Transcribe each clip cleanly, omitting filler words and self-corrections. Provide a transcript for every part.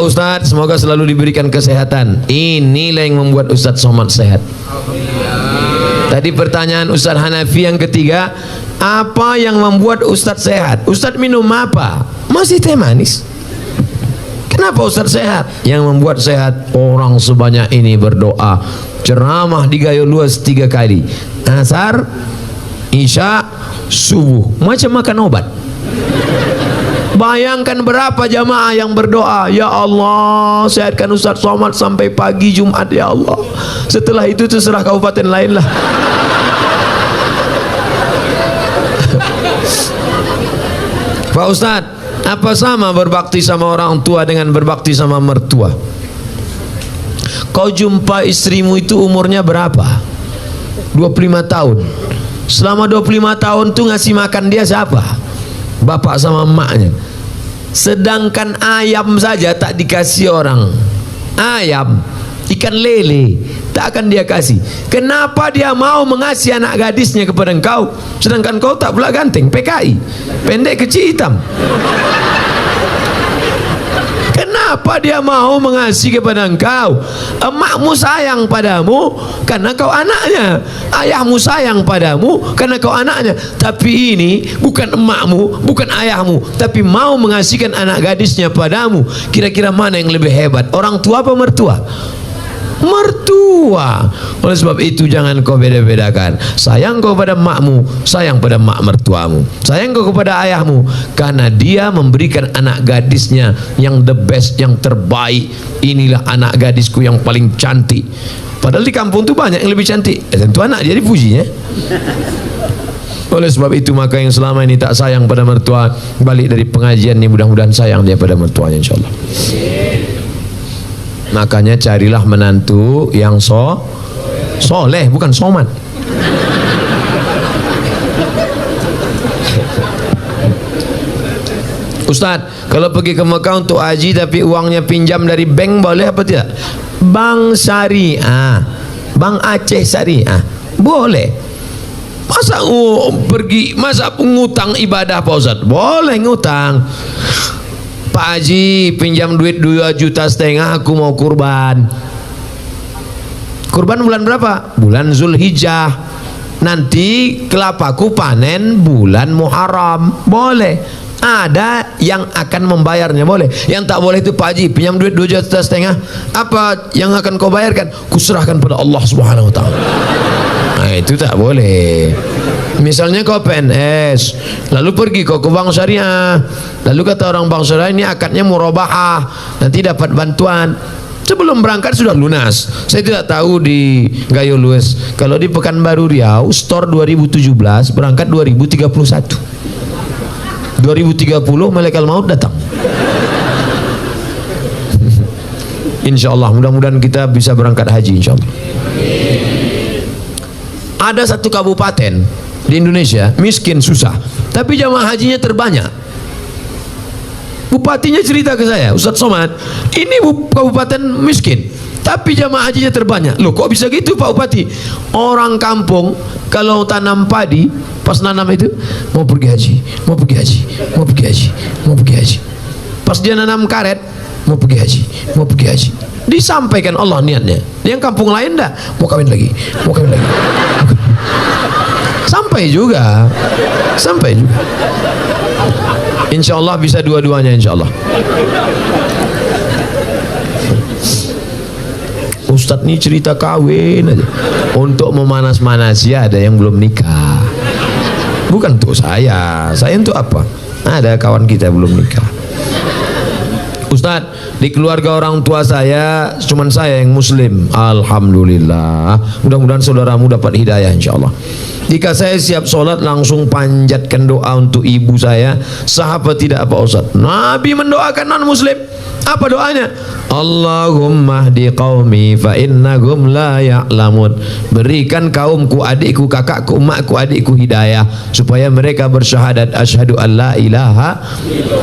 Pak Ustadz, semoga selalu diberikan kesehatan. Inilah yang membuat Ustadz Somad sehat. Tadi pertanyaan Ustadz Hanafi yang ketiga, apa yang membuat Ustadz sehat? Ustadz minum apa? Masih teh manis. Kenapa Ustadz sehat? Yang membuat sehat, orang sebanyak ini berdoa, ceramah di Gayo Luas 3 kali, asar, isya, subuh, macam makan obat. Bayangkan berapa jamaah yang berdoa, ya Allah sehatkan Ustadz Somad sampai pagi Jumat ya Allah. Setelah itu terserah kabupaten lain lah. Pak Ustadz, apa sama berbakti sama orang tua dengan berbakti sama mertua? Kau jumpa istrimu itu umurnya berapa? 25 tahun. Selama 25 tahun tuh ngasih makan dia siapa? Bapak sama emaknya. Sedangkan ayam saja tak dikasih orang. Ayam, ikan lele tak akan dia kasih. Kenapa dia mau mengasihi anak gadisnya kepada engkau, sedangkan kau tak pula ganteng, PKI, pendek kecil hitam? Kenapa dia mau mengasihi kepada engkau? Emakmu sayang padamu karena kau anaknya, ayahmu sayang padamu karena kau anaknya. Tapi ini bukan emakmu, bukan ayahmu, tapi mau mengasihkan anak gadisnya padamu. Kira-kira mana yang lebih hebat, orang tua apa mertua? Mertua. Oleh sebab itu jangan kau beda-bedakan. Sayang kau pada makmu, sayang pada mak mertuamu. Sayang kau kepada ayahmu karena dia memberikan anak gadisnya yang the best, yang terbaik. Inilah anak gadisku yang paling cantik. Padahal di kampung itu banyak yang lebih cantik. Tentu anak dia dipujinya. Oleh sebab itu maka yang selama ini tak sayang pada mertua, balik dari pengajian ini mudah-mudahan sayang dia pada mertuanya, insyaallah. Makanya carilah menantu yang soleh, bukan somat. Ustadz, kalau pergi ke Mekah untuk haji tapi uangnya pinjam dari bank boleh apa tidak? Bank syariah, Bank Aceh Syariah boleh. Masa pergi, masa ngutang ibadah Pak Ustadz? Boleh ngutang. Pak Haji pinjam duit 2,5 juta, aku mau kurban. Kurban bulan berapa? Bulan Zulhijjah. Nanti kelapaku panen bulan Muharram. Boleh. Ada yang akan membayarnya, boleh. Yang tak boleh itu Pak Haji pinjam duit 2,5 juta, apa yang akan kau bayarkan? Kuserahkan pada Allah Subhanahu wa taala. Nah, itu tak boleh. Misalnya kau PNS, lalu pergi kau ke bank syariah, lalu kata orang bank syariah ini akadnya murabahah, nanti dapat bantuan. Sebelum berangkat sudah lunas. Saya tidak tahu di Gayo Luas. Kalau di Pekanbaru Riau, store 2017, berangkat 2031. 2030 malaikat maut datang. Insya Allah, mudah-mudahan kita bisa berangkat haji, insya Allah. Ada satu kabupaten di Indonesia miskin susah, tapi jamaah hajinya terbanyak. Bupatinya cerita ke saya, Ustadz Somad, ini kabupaten miskin tapi jamaah hajinya terbanyak. Loh kok bisa gitu Pak Bupati? Orang kampung kalau tanam padi, pas nanam itu mau pergi haji, mau pergi haji, mau pergi haji, mau pergi haji. Pas dia nanam karet, mau pergi haji, mau pergi haji. Disampaikan Allah niatnya. Yang kampung lain dah mau kawin lagi, mau kawin lagi. Sampai juga, sampai juga. Insya Allah bisa dua-duanya, insya Allah. Ustadz ini cerita kawin aja untuk memanas-manasi, ada yang belum nikah. Bukan untuk saya untuk apa? Ada kawan kita belum nikah. Ustadz, di keluarga orang tua saya cuman saya yang muslim. Alhamdulillah. Mudah-mudahan saudaramu dapat hidayah insyaallah. Jika saya siap sholat langsung panjatkan doa untuk ibu saya, sah apa tidak Pak Ustadz? Nabi mendoakan non muslim. Apa doanya? Allahumma hdi qaumi fa innahum la ya'lamun. Berikan kaumku, adikku, kakakku, emakku, adikku hidayah supaya mereka bersyahadat asyhadu an la ilaha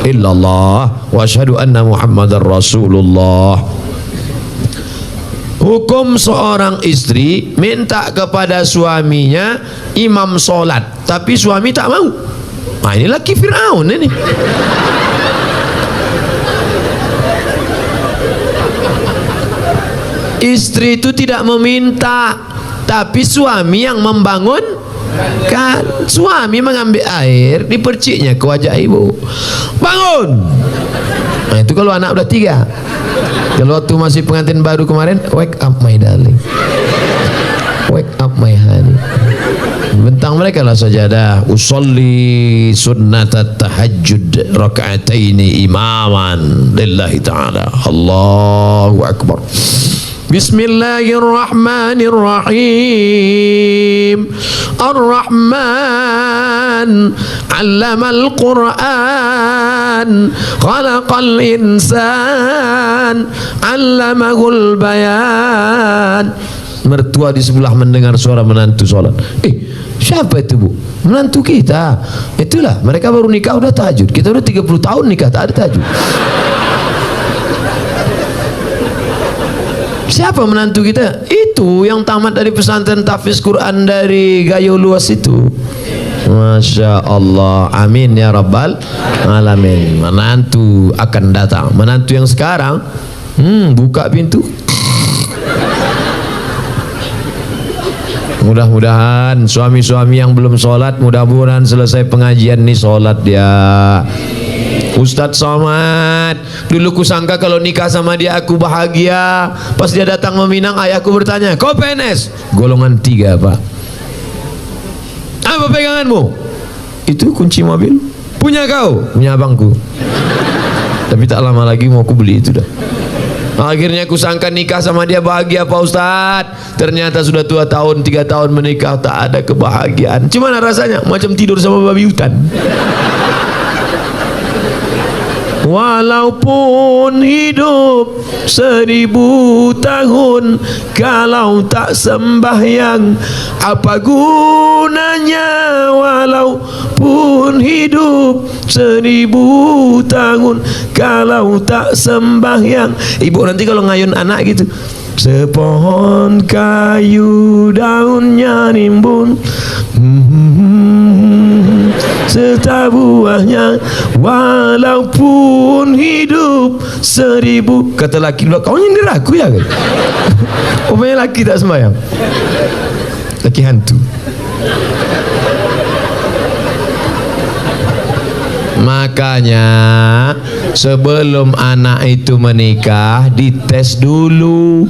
illallah wa asyhadu anna Muhammadar Rasulullah. Hukum seorang istri minta kepada suaminya imam sholat, tapi suami tak mau. Nah, ini laki Fir'aun ini. Istri itu tidak meminta, tapi suami yang membangun. Kan suami mengambil air di perciknya ke wajah ibu, bangun. Nah itu kalau anak udah 3. Kalau waktu masih pengantin baru kemarin, wake up my darling, wake up my honey. Bentang mereka lah sajadah, usolli sunnatat tahajjud raka'ataini imaman lillahi ta'ala. Allahu akbar. Bismillahirrahmanirrahim. Ar-Rahman 'allamal Qur'an, khalaqal insan, 'allamahul bayan. Mertua di sebelah mendengar suara menantu sholat. Siapa itu bu? Menantu kita. Itulah, mereka baru nikah udah tahajud. Kita udah 30 tahun nikah tak ada tahajud. Siapa menantu kita? Itu yang tamat dari pesantren tahfiz Quran dari Gayo Luas itu. Masya Allah, amin ya rabbal alamin. Menantu akan datang. Menantu yang sekarang, buka pintu. Mudah-mudahan suami-suami yang belum sholat, mudah-mudahan selesai pengajian nih sholat dia. Ustadz Somad, dulu kusangka kalau nikah sama dia aku bahagia. Pas dia datang meminang, ayahku bertanya, kau PNS? Golongan 3 pak. Apa peganganmu? Itu kunci mobil. Punya kau? Punya abangku. Tapi tak lama lagi mau aku beli itu dah. Akhirnya aku sangka nikah sama dia bahagia Pak Ustadz. Ternyata sudah 2 tahun 3 tahun menikah tak ada kebahagiaan. Gimana rasanya? Macam tidur sama babi hutan. Walaupun hidup 1000 tahun, kalau tak sembahyang apa gunanya? Walaupun hidup 1000 tahun, kalau tak sembahyang. Ibu nanti kalau ngayun anak gitu, sepohon kayu daunnya rimbun, serta buahnya, walaupun hidup 1000. Kata laki, kau nyindir aku ya kan? Omanya laki tak sembahyang, laki hantu. Makanya sebelum anak itu menikah dites dulu.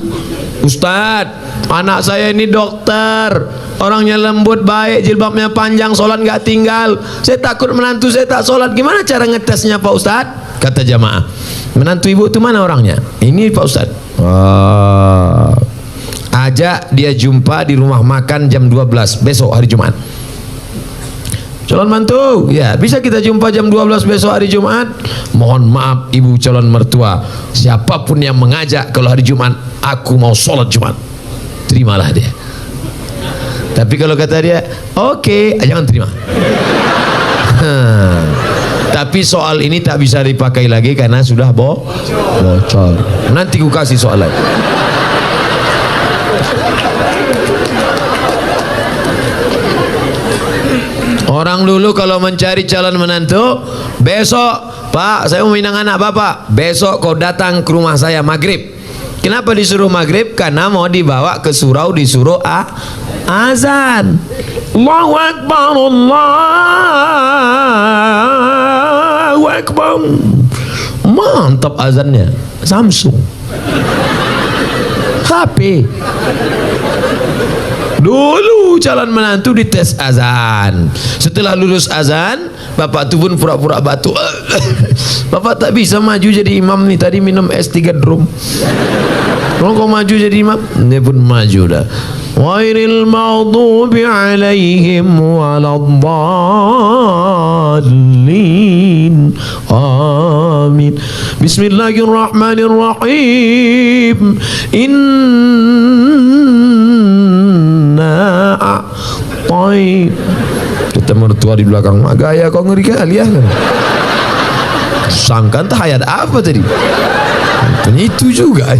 Ustadz, anak saya ini dokter, orangnya lembut, baik, jilbabnya panjang, sholat nggak tinggal. Saya takut menantu saya tak sholat. Gimana cara ngetesnya Pak Ustadz? Kata jamaah, menantu ibu itu mana orangnya? Ini Pak Ustadz. Ajak dia jumpa di rumah makan jam 12 besok hari Jumat. Calon mantu, ya bisa kita jumpa jam 12 besok hari Jumat. Mohon maaf ibu calon mertua, siapapun yang mengajak kalau hari Jumat aku mau sholat Jumat, terimalah dia. Tapi kalau kata dia oke, jangan terima. Tapi soal ini tak bisa dipakai lagi karena sudah bocor. Nanti ku kasih soal lain. Orang dulu kalau mencari calon menantu, besok Pak saya mau minang anak bapak, besok kau datang ke rumah saya maghrib. Kenapa disuruh maghrib? Karena mau dibawa ke surau, disuruh azan. Allahu Akbar, Allahu Akbar. Mantap azannya, Samsung, HP. Dulu calon menantu dites azan. Setelah lulus azan, bapak tu pun pura-pura batuk. Bapak tak bisa maju jadi imam nih, tadi minum es 3 drum. Kalau kau maju jadi imam, dia pun maju dah. Ghairil maghdubi alaihim waladdallin. Amin. Bismillahirrahmanirrahim. Kita mertua di belakang, gaya kau ngeri kali ya. Sangkan tahayat apa tadi? Itu juga.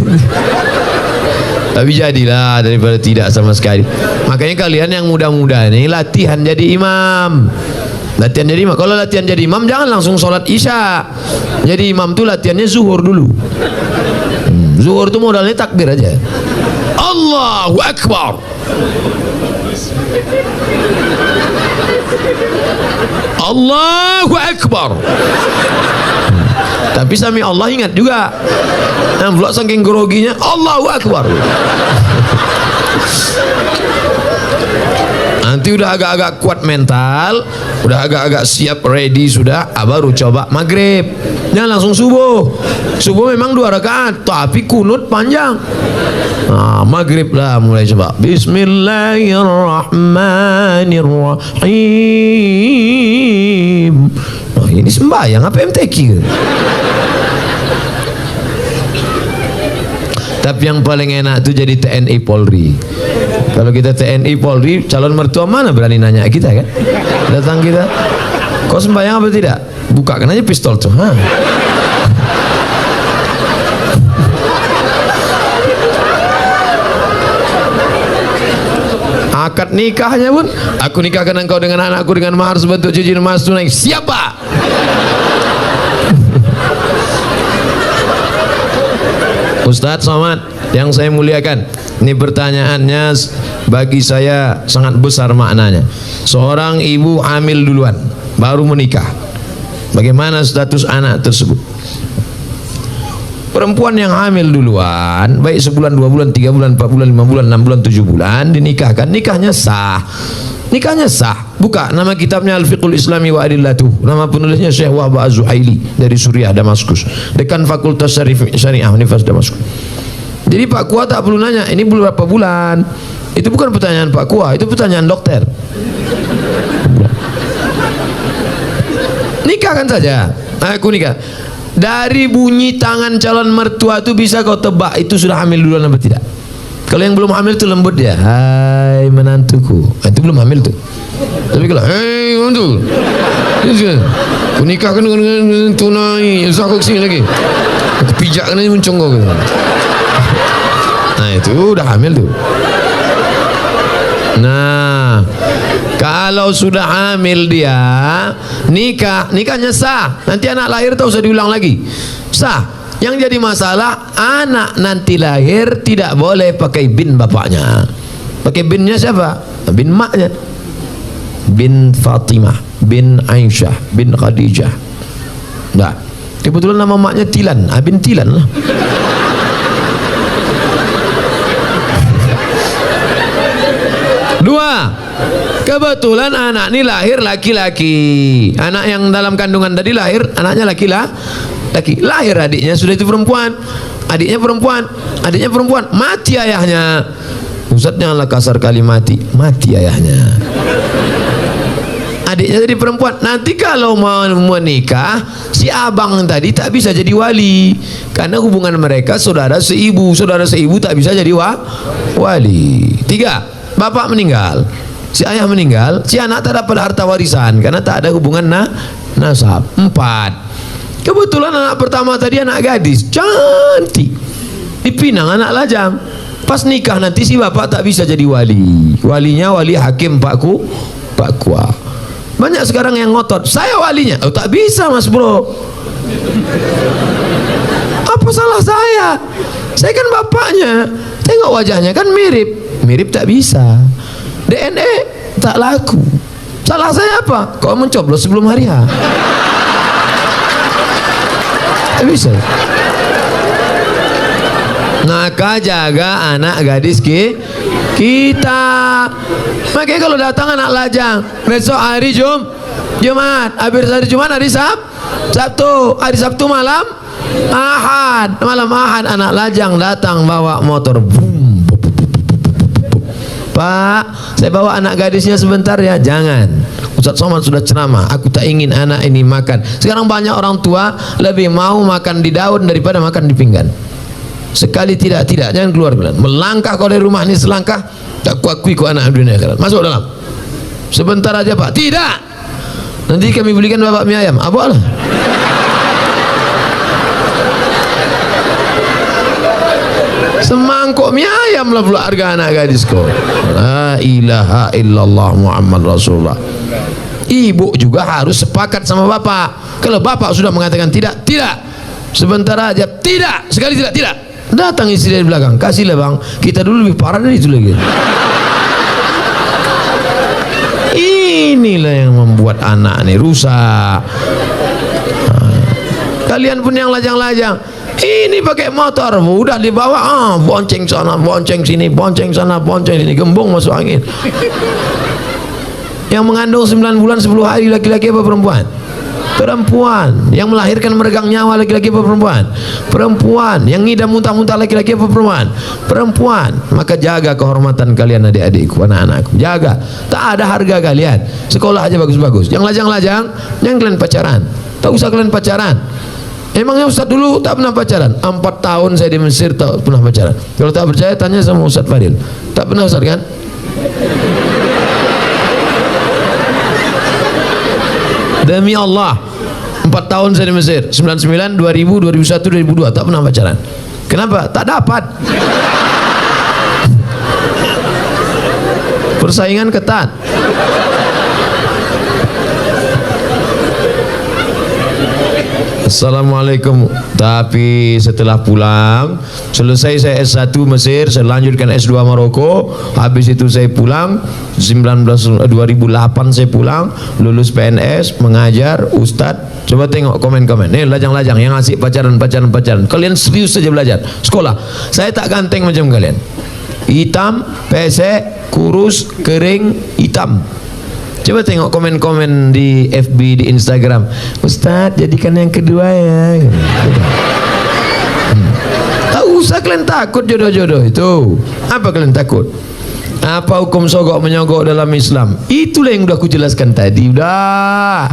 Tapi jadilah daripada tidak sama sekali. Makanya kalian yang muda-muda ini latihan jadi imam. Latihan jadi imam. Kalau latihan jadi imam jangan langsung sholat isya. Jadi imam tuh latihannya zuhur dulu. Zuhur tuh modalnya takbir aja. Allahu Akbar. Allahu Akbar. Tapi sami Allah ingat juga. Yang pula saking groginya Allahu Akbar. Nanti udah agak-agak kuat mental, udah agak-agak siap ready sudah, baru coba maghrib. Jangan langsung subuh. Subuh memang 2 rakaat, tapi kunut panjang. Nah, maghrib lah mulai coba. Bismillahirrahmanirrahim. Nah, ini sembahyang apa MTQ? Tapi yang paling enak itu jadi TNI Polri. Kalau kita TNI Polri, calon mertua mana berani nanya kita kan? Datang kita, kau sembahyang apa tidak? Bukakan aja pistol tuh. Akad nikahnya pun, aku nikahkan engkau dengan anakku dengan mahar sebentuk cincin emas tunai. Siapa? Ustadz Somad yang saya muliakan, ini pertanyaannya bagi saya sangat besar maknanya. Seorang ibu hamil duluan, baru menikah, bagaimana status anak tersebut? Perempuan yang hamil duluan, baik sebulan, 2 bulan, 3 bulan, 4 bulan, 5 bulan, 6 bulan, 7 bulan, dinikahkan, nikahnya sah. Nikahnya sah. Buka nama kitabnya Al-Fiqhul Islami wa Adillatuh. Nama penulisnya Syekh Wahab Az-Zuhaili dari Suriah, Damaskus. Dekan Fakultas Syariah Universitas Damaskus. Jadi Pak Kua tak perlu nanya, ini belum berapa bulan. Itu bukan pertanyaan Pak Kua, itu pertanyaan dokter. Nikahkan saja. Aku nikah. Dari bunyi tangan calon mertua itu bisa kau tebak itu sudah hamil duluan atau tidak. Kalau yang belum hamil itu lembut dia, hai menantuku, itu belum hamil tuh. Tapi kalau hei menantu, aku nikahkan dengan tunai, aku kesini lagi, aku pijakkan aja muncung kau. Nah itu udah hamil tuh. Nah, kalau sudah hamil dia, nikahnya sah. Nanti anak lahir tak usah diulang lagi, sah. Yang jadi masalah, anak nanti lahir tidak boleh pakai bin bapaknya. Pakai binnya siapa? Bin maknya. Bin Fatimah, bin Aisyah, bin Khadijah. Nah, kebetulan nama maknya Tilan, bin Tilan lah. Dua, kebetulan anak ini lahir laki-laki. Anak yang dalam kandungan tadi lahir, anaknya laki, lahir adiknya sudah itu perempuan, adiknya perempuan, mati ayahnya. Ustaz janganlah kasar kali mati ayahnya. Adiknya jadi perempuan. Nanti kalau mau menikah, si abang tadi tak bisa jadi wali karena hubungan mereka saudara seibu tak bisa jadi wali. Tiga, bapak meninggal, si ayah meninggal, si anak tak dapat harta warisan karena tak ada hubungan nasab. Empat, kebetulan anak pertama tadi anak gadis cantik, dipinang anak lajang. Pas nikah nanti si bapak tak bisa jadi wali. Walinya wali hakim Pak Kua. Banyak sekarang yang ngotot, saya walinya. Oh tak bisa mas bro. Apa salah saya? Saya kan bapaknya. Tengok wajahnya kan mirip tak bisa. DNA tak laku. Salah saya apa? Kau mencoblos sebelum hari H. Bisa. Maka jaga anak gadis kita. Makanya kalau datang anak lajang, besok hari Jumat, habis hari Jumat hari Sabtu, hari Sabtu malam Ahad, anak lajang datang bawa motor, boom, Pak, saya bawa anak gadisnya sebentar ya. Jangan, Ustaz Somad sudah ceramah, aku tak ingin anak ini makan. Sekarang banyak orang tua lebih mau makan di daun daripada makan di pinggan. Sekali tidak, jangan keluar. Melangkah kau dari rumah ini selangkah, tak kuakui kau anak dunia akhirat. Masuk dalam. Sebentar aja Pak. Tidak. Nanti kami belikan bapak mie ayam. Apa lah? Semangkuk mie ayam lah pula harga anak gadis kau. La ilaha illallah Muhammad Rasulullah. Ibu juga harus sepakat sama bapak. Kalau bapak sudah mengatakan tidak, sebentar aja, tidak, sekali tidak. Datang istri dari belakang, kasihlah bang, kita dulu lebih parah dari itu lagi. Inilah yang membuat anak ini rusak. Kalian pun yang lajang-lajang, ini pakai motor, udah dibawa, bonceng sana, bonceng sini, bonceng sana, bonceng sini, gembung masuk angin. Yang mengandung 9 bulan 10 hari laki-laki apa perempuan? Perempuan. Yang melahirkan meregang nyawa laki-laki apa perempuan? Perempuan. Yang ngidam muntah-muntah laki-laki apa perempuan? Perempuan. Maka jaga kehormatan kalian adik-adikku, anak-anakku. Jaga. Tak ada harga kalian. Sekolah aja bagus-bagus. Yang lajang-lajang, yang kalian pacaran. Tak usah kalian pacaran. Emangnya Ustaz dulu tak pernah pacaran? 4 tahun saya di Mesir tak pernah pacaran. Kalau tak percaya tanya sama Ustaz Fadil. Tak pernah Ustaz kan? Demi Allah, 4 tahun saya di Mesir, 99, 2000, 2001, 2002 tak pernah pacaran. Kenapa? Tak dapat. Persaingan ketat. Assalamualaikum. Tapi setelah pulang, selesai saya S1 Mesir, saya lanjutkan S2 Maroko. Habis itu saya pulang 2008 saya pulang, lulus PNS, mengajar, Ustadz. Coba tengok komen-komen. Nih lajang-lajang yang asik pacaran. Kalian serius saja belajar. Sekolah. Saya tak ganteng macam kalian. Hitam, pesek, kurus, kering, hitam. Coba tengok komen-komen di FB, di Instagram. Ustadz, jadikan yang kedua ya. Tak usah kalian takut jodoh-jodoh itu. Apa kalian takut? Apa hukum sogok menyogok dalam Islam? Itulah yang udah aku jelaskan tadi. Udah.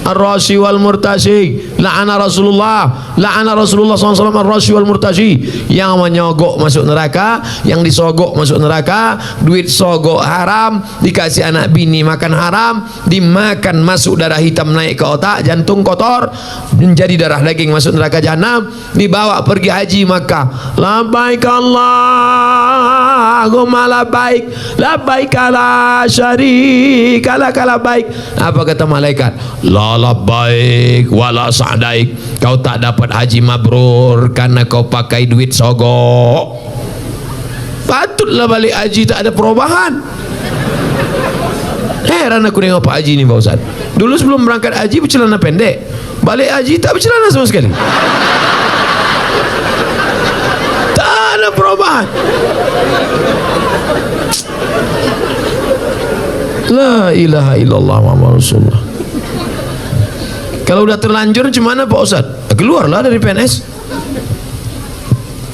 Ar-rashi wal murtashi, la'ana Rasulullah SAW ar-rashi wal murtashi. Yang menyogok masuk neraka, yang disogok masuk neraka. Duit sogok haram, dikasih anak bini makan haram, dimakan masuk darah hitam naik ke otak, jantung kotor, menjadi darah daging masuk neraka jahanam, dibawa pergi haji Makkah. Labbaik Allahumma labbaik, labbaik la syarika lak labbaik. Apa kata malaikat? La labbaik wala sa'daik. Kau tak dapat haji mabrur karena kau pakai duit sogok. Patutlah balik haji tak ada perubahan. Heran aku tengok Pak Haji ni Pak Ustaz. Dulu sebelum berangkat haji bercelana pendek, balik haji tak bercelana sama sekali. Tak ada perubahan. La ilaha illallah Muhammad Rasulullah. Kalau udah terlanjur gimana Pak Ustaz? Keluarlah dari PNS.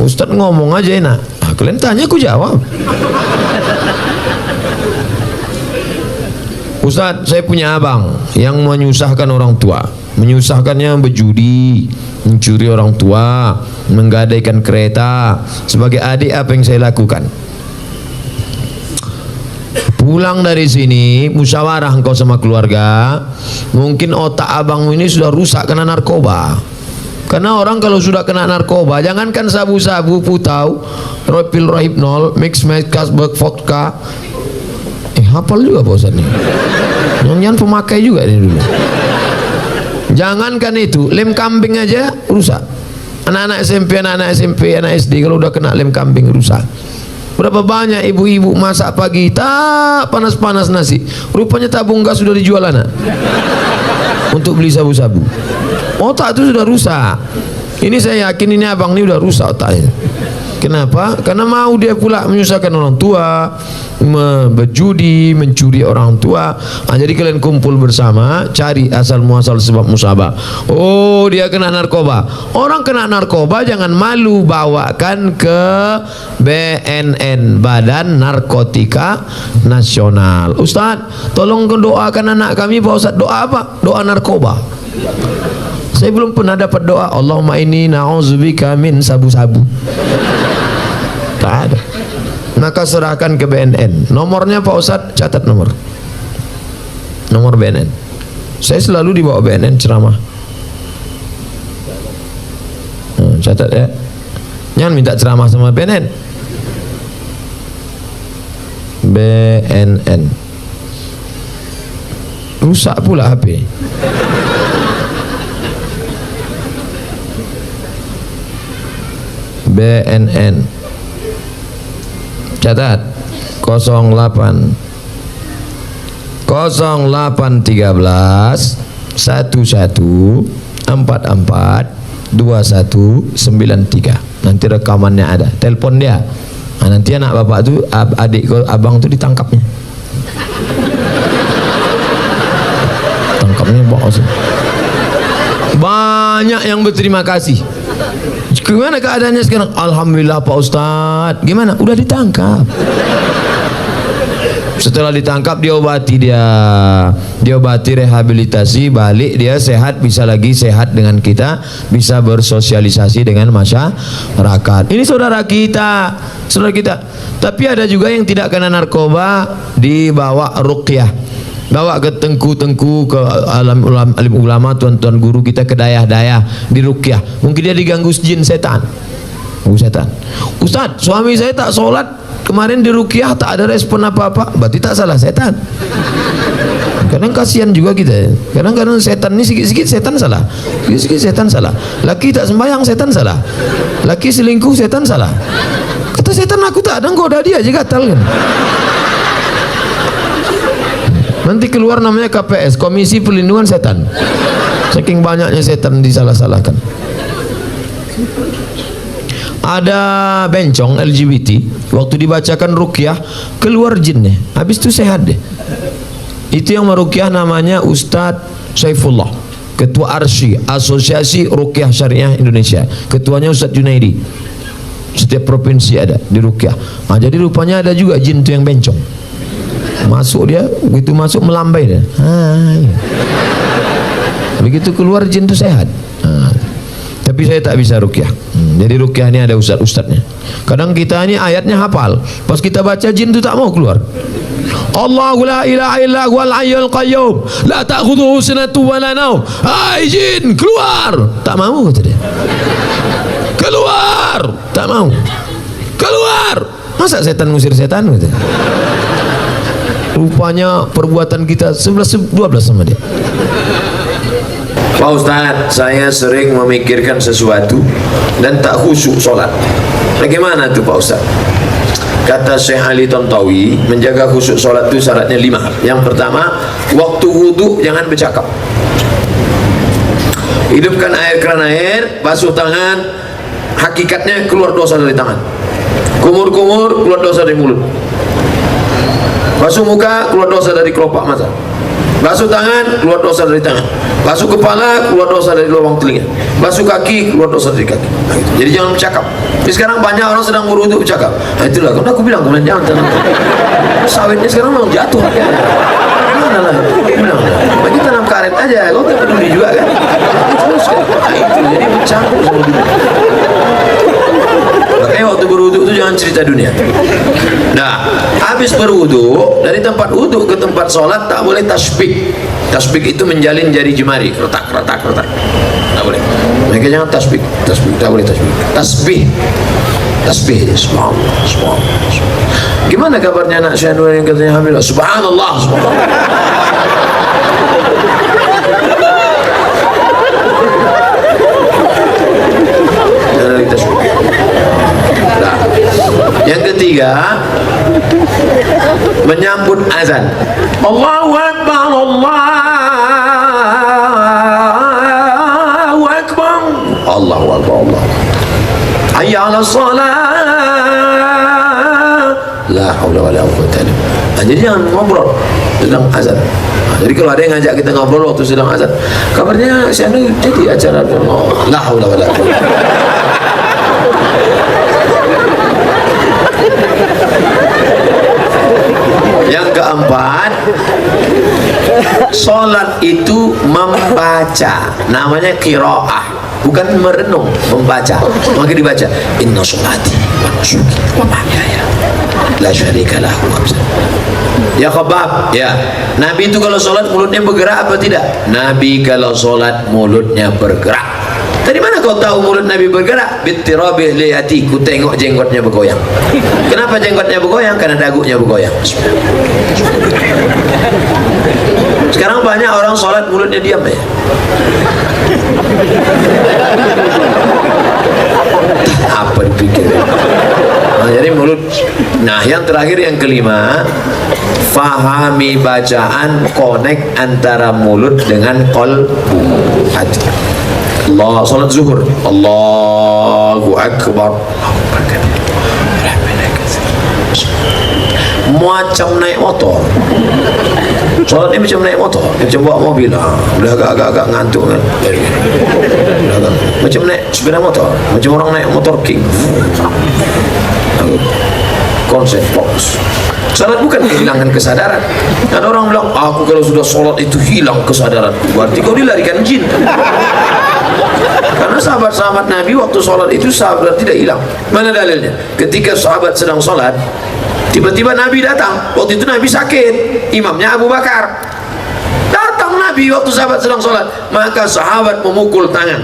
Ustaz ngomong aja enak. Kalian tanya aku jawab. Ustaz, saya punya abang yang menyusahkan orang tua. Menyusahkannya berjudi, mencuri orang tua, menggadaikan kereta. Sebagai adik apa yang saya lakukan? Pulang dari sini, musyawarah engkau sama keluarga. Mungkin otak abangmu ini sudah rusak kena narkoba. Karena orang kalau sudah kena narkoba, jangankan sabu-sabu, putau, ropil, rohipnol, mix, kasbek, vodka. Hafal juga Pak Ustaz nih. Yang pemakai juga ini dulu. Jangankan itu, lem kambing aja rusak. Anak-anak SMP, anak SD kalau udah kena lem kambing rusak. Berapa banyak ibu-ibu masak pagi tak panas-panas nasi, rupanya tabung gas sudah dijual anak untuk beli sabu-sabu. Otak itu sudah rusak. Ini saya yakin ini abang ini udah rusak otaknya. Kenapa? Karena mau dia pula menyusahkan orang tua, berjudi, mencuri orang tua. Jadi kalian kumpul bersama, cari asal muasal sebab musabah. Oh, dia kena narkoba. Orang kena narkoba jangan malu, bawakan ke BNN, Badan Narkotika Nasional. Ustaz, tolong doakan anak kami. Pak Ustaz, doa apa? Doa narkoba. Saya belum pernah dapat doa Allahumma inni na'udzubika min sabu-sabu. Tak ada. Maka serahkan ke BNN. Nomornya Pak Ustadz, catat nomor BNN. Saya selalu dibawa BNN ceramah. Catat ya. Jangan minta ceramah sama BNN. BNN. Rusak pula HP. BNN. Catat 08 0813 11 44 2193. Nanti rekamannya ada. Telepon dia. Nah, nanti anak bapak tuh, adik abang tuh ditangkapnya. Tangkapnya bos. Banyak yang berterima kasih. Gimana keadaannya sekarang? Alhamdulillah Pak Ustadz. Gimana? Udah ditangkap. Setelah ditangkap diobati rehabilitasi, balik dia sehat, bisa lagi sehat dengan kita, bisa bersosialisasi dengan masyarakat. Ini saudara kita. Tapi ada juga yang tidak kena narkoba, dibawa ruqyah, bawa ke tengku-tengku, ke alim ulama, tuan-tuan guru kita, ke dayah-dayah, di ruqyah. Mungkin dia diganggu jin setan. Ustaz, suami saya tak sholat, kemarin di ruqyah tak ada respon apa-apa, berarti tak salah setan. Kadang kasihan juga kita. Kadang-kadang setan ini sikit-sikit setan salah. Sikit-sikit setan salah. Laki tak sembahyang setan salah. Laki selingkuh setan salah. Kata setan, aku tak ada, goda dia aja gatal kan. Nanti keluar namanya KPS, Komisi Perlindungan Setan. Saking banyaknya setan disalah-salahkan. Ada bencong LGBT, waktu dibacakan ruqyah keluar jinnya, habis itu sehat deh. Itu yang meruqyah namanya Ustadz Saifullah, Ketua ARSY, Asosiasi Ruqyah Syariah Indonesia. Ketuanya Ustadz Junaidi. Setiap provinsi ada di ruqyah. Nah, jadi rupanya ada juga jin itu yang bencong. Masuk dia, begitu masuk melambai dia. Begitu keluar jin itu sehat. Tapi saya tak bisa ruqyah. Jadi ruqyah ini ada ustad-ustadnya. Kadang kita ini ayatnya hafal, pas kita baca jin itu tak mau keluar. Allahu la ilaha illa huwal hayyul qayyum la ta'khudhuhu sinatun wa la naum. Hai jin, keluar. Tak mau kata dia. Keluar. Tak mau. Keluar. Masa setan ngusir setan kata. Rupanya perbuatan kita 11-12 sama dia. Pak Ustadz, saya sering memikirkan sesuatu dan tak khusyuk sholat. Bagaimana tuh Pak Ustadz? Kata Syekh Ali Tontowi, menjaga khusyuk sholat itu syaratnya 5. Yang pertama, waktu wudhu jangan bercakap. Hidupkan air, keran air, basuh tangan, hakikatnya keluar dosa dari tangan. Kumur-kumur, keluar dosa dari mulut. Basuh muka, keluar dosa dari kelopak mata. Basuh tangan, keluar dosa dari tangan. Basuh kepala, keluar dosa dari lubang telinga. Basuh kaki, keluar dosa dari kaki. Nah, gitu. Jadi jangan bercakap. Tapi sekarang banyak orang sedang berwudu bercakap. Nah, itulah karena aku bilang kemudian jangan tenang. Sawitnya sekarang memang jatuh harganya. Gimana lah? Bilang, bagi tanam karet aja. Kau tak peduli juga kan? Terus kan? Nah, itu jadi bercampur sama dunia. Makanya waktu berwudu itu jangan cerita dunia. Nah, habis berwudu, dari tempat wudu ke tempat sholat tak boleh tasbih. Tasbih itu menjalin jari jemari, retak. Tak boleh. Mereka jangan tasbih, tak boleh tasbih. Tasbih, subhanallah. Gimana kabarnya anak Syekh Nur yang katanya hamil? Subhanallah. Jangan tasbih. Nah, yang ketiga, menyambut azan. Allahu Akbar, Allahu Akbar, Allahu Akbar, Allah. Hayya 'alas shalah. La haula wala quwwata illa billah. Jadi jangan ngobrol sedang azan. Jadi kalau ada yang ngajak kita ngobrol waktu sedang azan, kabarnya Syekh Nur jadi acara la haula wala quwwata. Yang keempat, sholat itu membaca, namanya qiraah, bukan merenung, membaca. Maka dibaca inna sholati wa nusuki wa mahyaya la syarika lahu. Ya khabab, ya. Nabi itu kalau sholat mulutnya bergerak apa tidak? Nabi kalau sholat mulutnya bergerak. Dari mana kau tahu mulut Nabi bergerak? Bittirabi liyati, ku tengok jenggotnya bergoyang. Kenapa jenggotnya bergoyang? Karena dagunya bergoyang. Sekarang banyak orang sholat mulutnya diam ya. Apa dipikir? Nah, jadi mulut. Nah, yang terakhir yang kelima, fahami bacaan, connect antara mulut dengan qalbu, hati. Allah, salat zuhur, Allahu Akbar, macam naik motor. Salat ini macam naik motor, macam bawa mobil. Udah agak ngantuk kan. Macam naik sepeda motor, macam orang naik motor king. Konsep fokus. Salat bukan kehilangan kesadaran. Ada orang bilang, aku kalau sudah salat itu hilang kesadaran. Berarti kau dilarikan jin. Karena sahabat-sahabat Nabi waktu salat itu sahabat tidak hilang. Mana dalilnya? Ketika sahabat sedang salat, tiba-tiba Nabi datang. Waktu itu Nabi sakit, imamnya Abu Bakar. Datang Nabi waktu sahabat sedang salat, maka sahabat memukul tangan.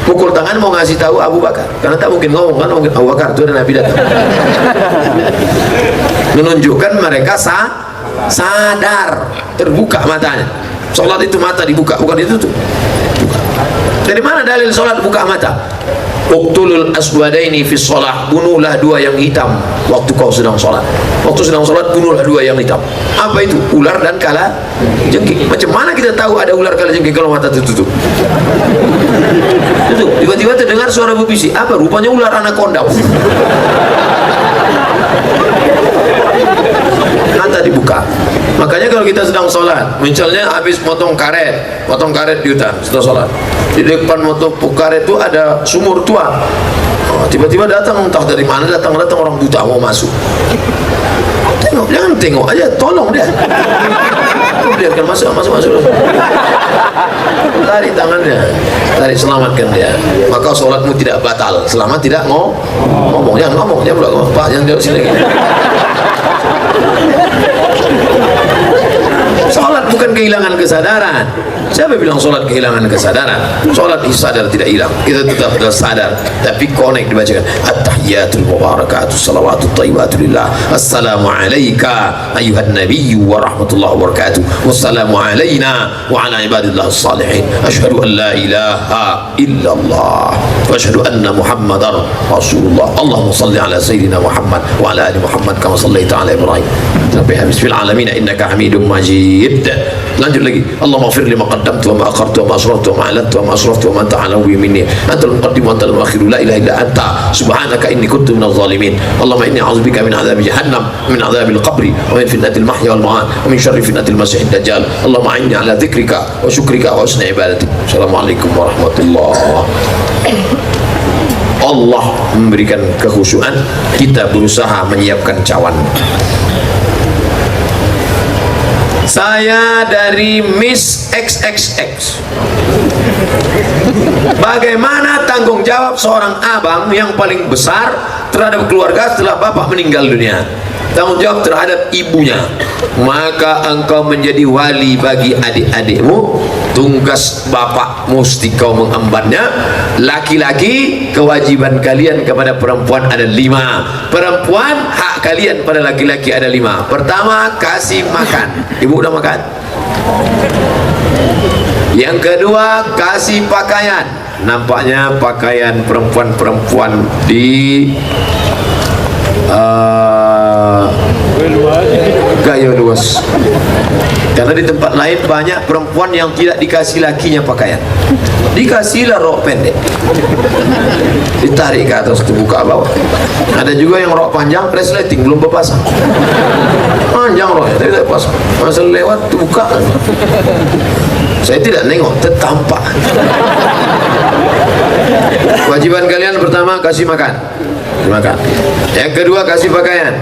Pukul tangan mau ngasih tahu Abu Bakar, karena tak mungkin ngomong kan, mungkin Abu Bakar itu ada Nabi datang. Menunjukkan mereka sadar, terbuka matanya. Salat itu mata dibuka, bukan itu tuh. Dari mana dalil salat buka mata? Uqtulul aswadaini fi shalah, bunuhlah dua yang hitam waktu kau sedang salat. Waktu sedang salat bunuhlah dua yang hitam. Apa itu? Ular dan kala jengking. Macam mana kita tahu ada ular kala jengking kalau mata tertutup? Itu tiba-tiba terdengar suara berbisik. Apa? Rupanya ular anaconda. Mata dibuka. Makanya kalau kita sedang sholat, misalnya habis potong karet di hutan, sedang sholat, di depan potong karet itu ada sumur tua. Tiba-tiba datang, entah dari mana datang orang buta mau masuk. Tengok, jangan tengok aja, tolong dia. Biarkan masuk. Tarik tangannya, selamatkan dia. Maka sholatmu tidak batal selama tidak ngomong. Jangan ngomong, Pak, jangan jauh sini. Sholat bukan kehilangan kesadaran. Siapa bilang sholat kehilangan kesadaran? Sholat sadar tidak hilang, kita tetap sadar, tapi connect dibacakan at-tahiyatul mubarakatuh salawatut thayyibatu lillah, assalamu alayka ayuhan nabiyyu wa rahmatullahi wa barakatuh, wassalamu alayna wa ala ibadillah salihin, asyhadu an la ilaha illallah wa asyhadu anna muhammadar rasulullah, Allahumma salli ala sayyidina Muhammad wa ala ali Muhammad kama sallaita ala Ibrahim sampai habis, fil alamin innaka hamidum majid. Lanjut lagi, Allahumma ighfir li ma qaddamtu wa ma akhartu wa ma asrartu wa ma a'lantu wa ma asraftu wa ma anta a'lamu bi minni, antal muqaddim wa antal muakhir, la ilaha illa anta subhanaka inni kuntu minadh zalimin. Allahumma inni a'udzubika min adzabi jahannam, min adzabil qabri, wa min fitnatil mahya wal mamat, wa min syarri fitnatil masiihid dajjal. Allahumma inni ala dzikrika wa syukrika wa husni ibadatik. Assalamualaikum warahmatullahi. Allah memberikan kekhusyuan, kita berusaha menyiapkan cawan. Saya dari Miss XXX. Bagaimana tanggung jawab seorang abang yang paling besar terhadap keluarga setelah bapak meninggal dunia? Tanggung jawab terhadap ibunya. Maka engkau menjadi wali bagi adik-adikmu. Tugas bapak mesti kau mengembannya. Laki-laki, kewajiban kalian kepada perempuan ada 5. Perempuan, hak kalian pada laki-laki ada 5. Pertama, kasih makan. Ibu udah makan? Yang kedua, kasih pakaian. Nampaknya pakaian perempuan-perempuan di gaya luas, karena di tempat lain banyak perempuan yang tidak dikasih lakinya pakaian, dikasihlah rok pendek, ditarik ke atas, terbuka bawah. Ada juga yang rok panjang resleting belum berpasang, panjang roknya tapi tidak pasang, masa lewat terbuka. Saya tidak nengok, tertampak. Kewajiban kalian pertama kasih makan. Yang kedua kasih pakaian.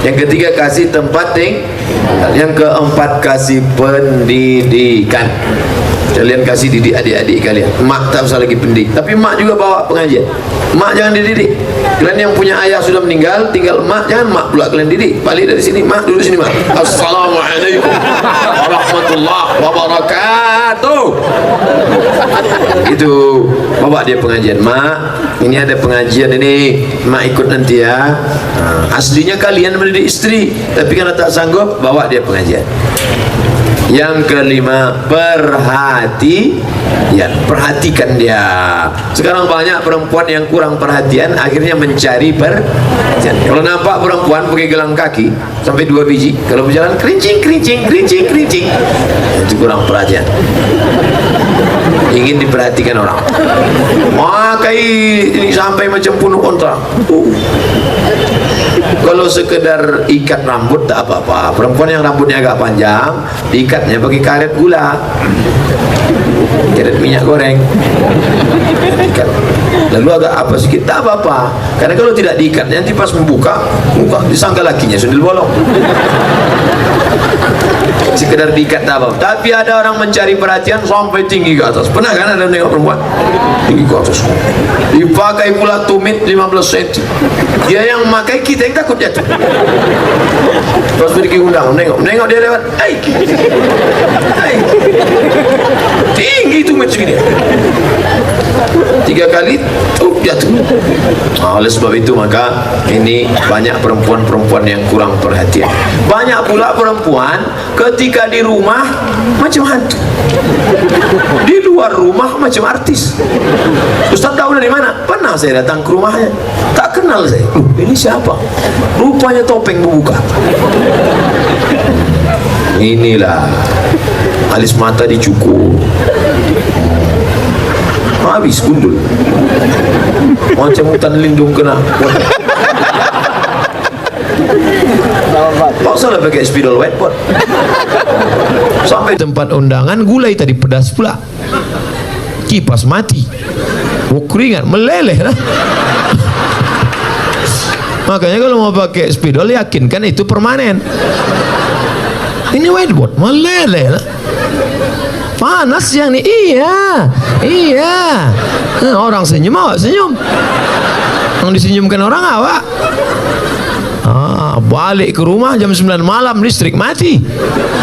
Yang ketiga kasih tempat tinggal. Yang keempat kasih pendidikan. Kalian kasih didik adik-adik kalian. Mak tak usah lagi pendidik, tapi mak juga bawa pengajian. Mak jangan dididik. Kalian yang punya ayah sudah meninggal, tinggal mak, jangan mak pula kalian didik. Balik dari sini, mak dulu sini mak. Assalamualaikum warahmatullahi wabarakatuh. Itu bawa dia pengajian. Mak, ini ada pengajian ini, mak ikut nanti ya. Aslinya kalian mendidik istri, tapi karena tak sanggup, bawa dia pengajian. Yang kelima, perhatikan dia. Sekarang banyak perempuan yang kurang perhatian, akhirnya mencari perhatian. Kalau nampak perempuan pakai gelang kaki sampai 2 biji, kalau berjalan kerincing, itu kurang perhatian. Ingin diperhatikan orang. Makai ini sampai macam bunuh onta. Kalau sekedar ikat rambut tak apa-apa. Perempuan yang rambutnya agak panjang, diikatnya pakai karet gula, karet minyak goreng, ikat. Lalu agak apa sedikit, tak apa-apa. Karena kalau tidak diikat, nanti pas membuka, disangka lakinya sundel bolong. Sekedar diikat tak apa. Tapi ada orang mencari perhatian sampai tinggi ke atas. Pernah kan ada nengok perempuan tinggi ke atas, dipakai pula tumit 15 cm. Dia yang memakai, kita yang takut jatuh. Terus pergi undang, nengok dia lewat, tinggi tumit segini, 3 kali jatuh. Oleh sebab itu maka ini banyak perempuan-perempuan yang kurang perhatian. Banyak pula perempuan ketika di rumah macam hantu, di luar rumah macam artis. Ustaz tahu dari mana? Pernah saya datang ke rumahnya, tak kenal saya. Ini siapa? Rupanya topeng membuka. Inilah alis mata dicukur, habis gundul macam hutan lindung kena. Tak salah pakai spidol whiteboard. Sampai tempat undangan, gulai tadi pedas pula, kipas mati, keringat meleleh lah. Makanya kalau mau pakai spidol, yakinkan itu permanen. Ini whiteboard meleleh lah, panas yang ini. Iya. Orang senyum, awak senyum. Yang disenyumkan orang awak. Balik ke rumah jam 9 malam, listrik mati.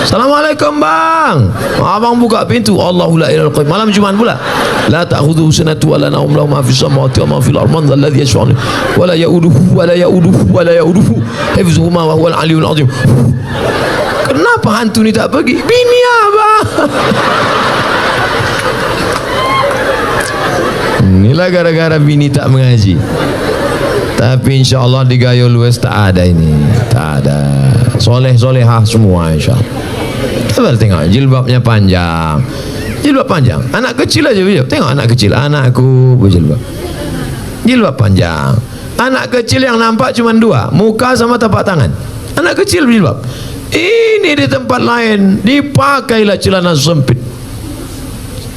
Assalamualaikum bang, abang buka pintu, Allahu la ilaha illallah. Malam Jumat pula, la ta'khudhuhu sinatun wa la nawm, lahu ma fis samawati wa ma fil ardi, man alladhi yashfa'u wa la ya'uduhu hifdhuhuma wa huwal aliyyul azim. Kenapa hantu ni tak pergi? Bini abang. Inilah gara-gara bini tak mengaji. Tapi insyaAllah di Gayo Lues tak ada ini, tak ada. Soleh-solehah semua insyaAllah. Coba tengok jilbabnya panjang, jilbab panjang. Anak kecil aja video. Tengok anak kecil, anakku berjilbab, jilbab panjang. Anak kecil yang nampak cuma 2, muka sama tapak tangan. Anak kecil berjilbab. Ini di tempat lain dipakailah celana sempit,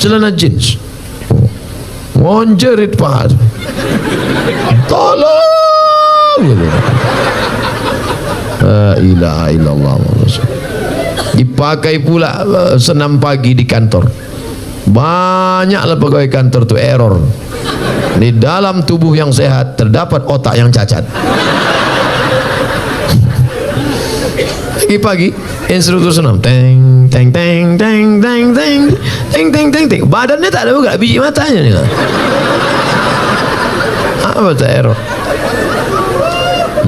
celana jeans, monjerit paha. Tolong, la ilaha illallah. Dipakai pula senam pagi di kantor. Banyaklah pegawai kantor tu error. Di dalam tubuh yang sehat terdapat otak yang cacat. Pagi-pagi instruktur senam, teng teng teng teng teng teng teng teng teng teng. Badannya tak ada juga, biji matanya nih. Apa tak error?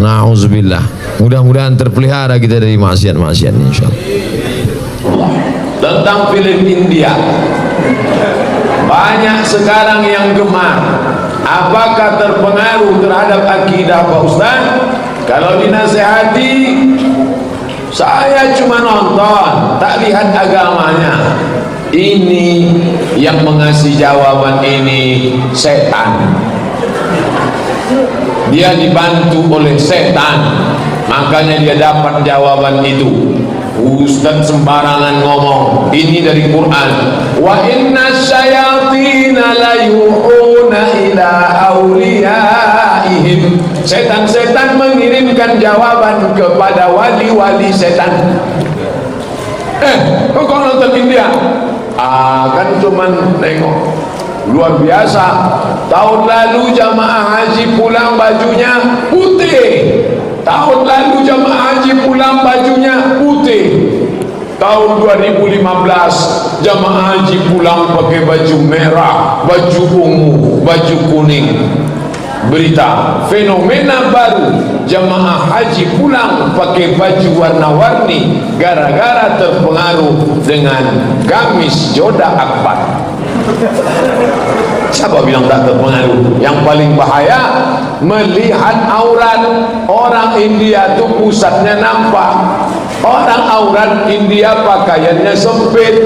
Na'udzubillah. Mudah-mudahan terpelihara kita dari maksiat-maksiat insyaallah. Tentang film India, banyak sekarang yang gemar. Apakah terpengaruh terhadap akidah Pak Ustaz? Kalau dinasihati, saya cuma nonton, tak lihat agamanya. Ini yang mengasih jawaban ini setan. Dia dibantu oleh setan, makanya dia dapat jawaban itu. Ustaz sembarangan ngomong, ini dari Quran. Wa inna syayatina la yu'una ila awliyaihim. Setan-setan mengirimkan jawaban kepada wali-wali setan. Kau nonton India? Kan cuman nengok. Luar biasa. Tahun lalu jamaah haji pulang bajunya putih. Tahun lalu jamaah haji pulang bajunya putih. Tahun 2015 jamaah haji pulang pakai baju merah, baju ungu, baju kuning. berita fenomena baru, jamaah haji pulang pakai baju warna-warni gara-gara terpengaruh dengan gamis Joda Akbar. Siapa bilang tak terpengaruh? Yang paling bahaya melihat aurat orang India tu pusatnya nampak. Orang aurat India pakaiannya sempit.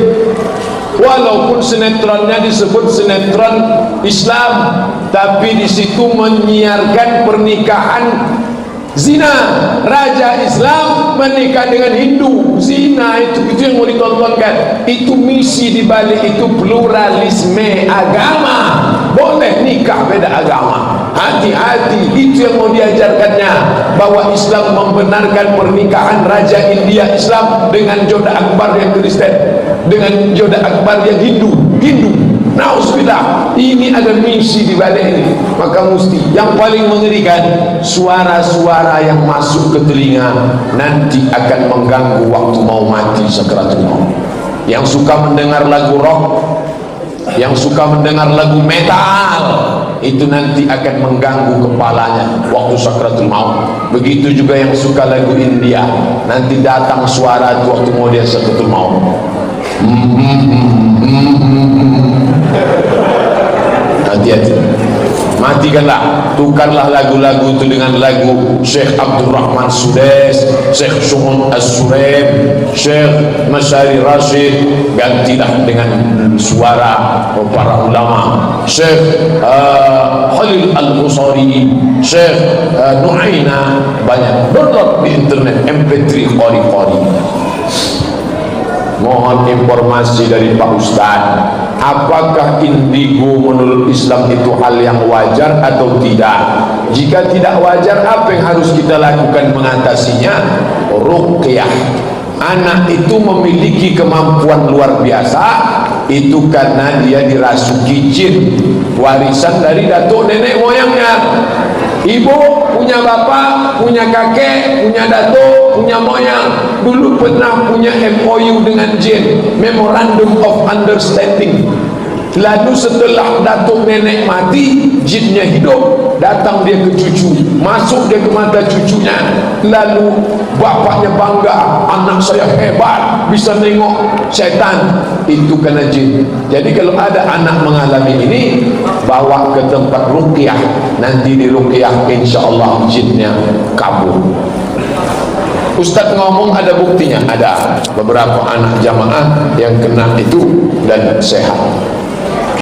Walaupun sinetronnya disebut sinetron Islam, tapi di situ menyiarkan pernikahan zina. Raja Islam menikah dengan Hindu, zina. Itu yang mau ditontonkan. Itu misi di balik itu, pluralisme agama. Boleh nikah beda agama, hati-hati. Itu yang mau diajarkannya, bahwa Islam membenarkan pernikahan Raja India Islam dengan Joda Akbar yang Kristen, dengan Joda Akbar yang Hindu. Nauzubillah, ini ada misi di balik ini. Maka mesti, yang paling mengerikan, suara-suara yang masuk ke telinga nanti akan mengganggu waktu mau mati sakaratul maut. Yang suka mendengar lagu rock, yang suka mendengar lagu metal, itu nanti akan mengganggu kepalanya waktu sakaratul maut. Begitu juga yang suka lagu India, nanti datang suara itu waktu mau dia sakaratul maut. Hati-hati, matikanlah, tukarlah lagu-lagu itu dengan lagu Syekh Abdul Rahman Sudes, Syekh Shumun As-Sureb, Syekh Masyari Rashid. Gantilah dengan suara para ulama, Syekh Khalil Al-Qusari, Syekh Nu'aina. Banyak, download di internet MP3 Qori-Qori. Mohon informasi dari Pak Ustaz, apakah indigo menurut Islam itu hal yang wajar atau tidak? Jika tidak wajar, apa yang harus kita lakukan mengatasinya? Ruqyah. Anak itu memiliki kemampuan luar biasa, itu karena dia dirasuki jin, warisan dari datuk nenek moyangnya. Ibu punya bapak, punya kakek, punya datuk, punya moyang, dulu pernah punya MOU dengan jin, Memorandum of Understanding. Lalu setelah datuk nenek mati, jinnya hidup, datang dia ke cucu, masuk dia ke mata cucunya. Lalu bapaknya bangga, anak saya hebat, bisa nengok setan. Itu kena jin. Jadi kalau ada anak mengalami ini, bawa ke tempat ruqyah. Nanti di ruqyah insyaAllah jinnya kabur. Ustaz ngomong ada buktinya, ada beberapa anak jamaah yang kena itu dan sehat.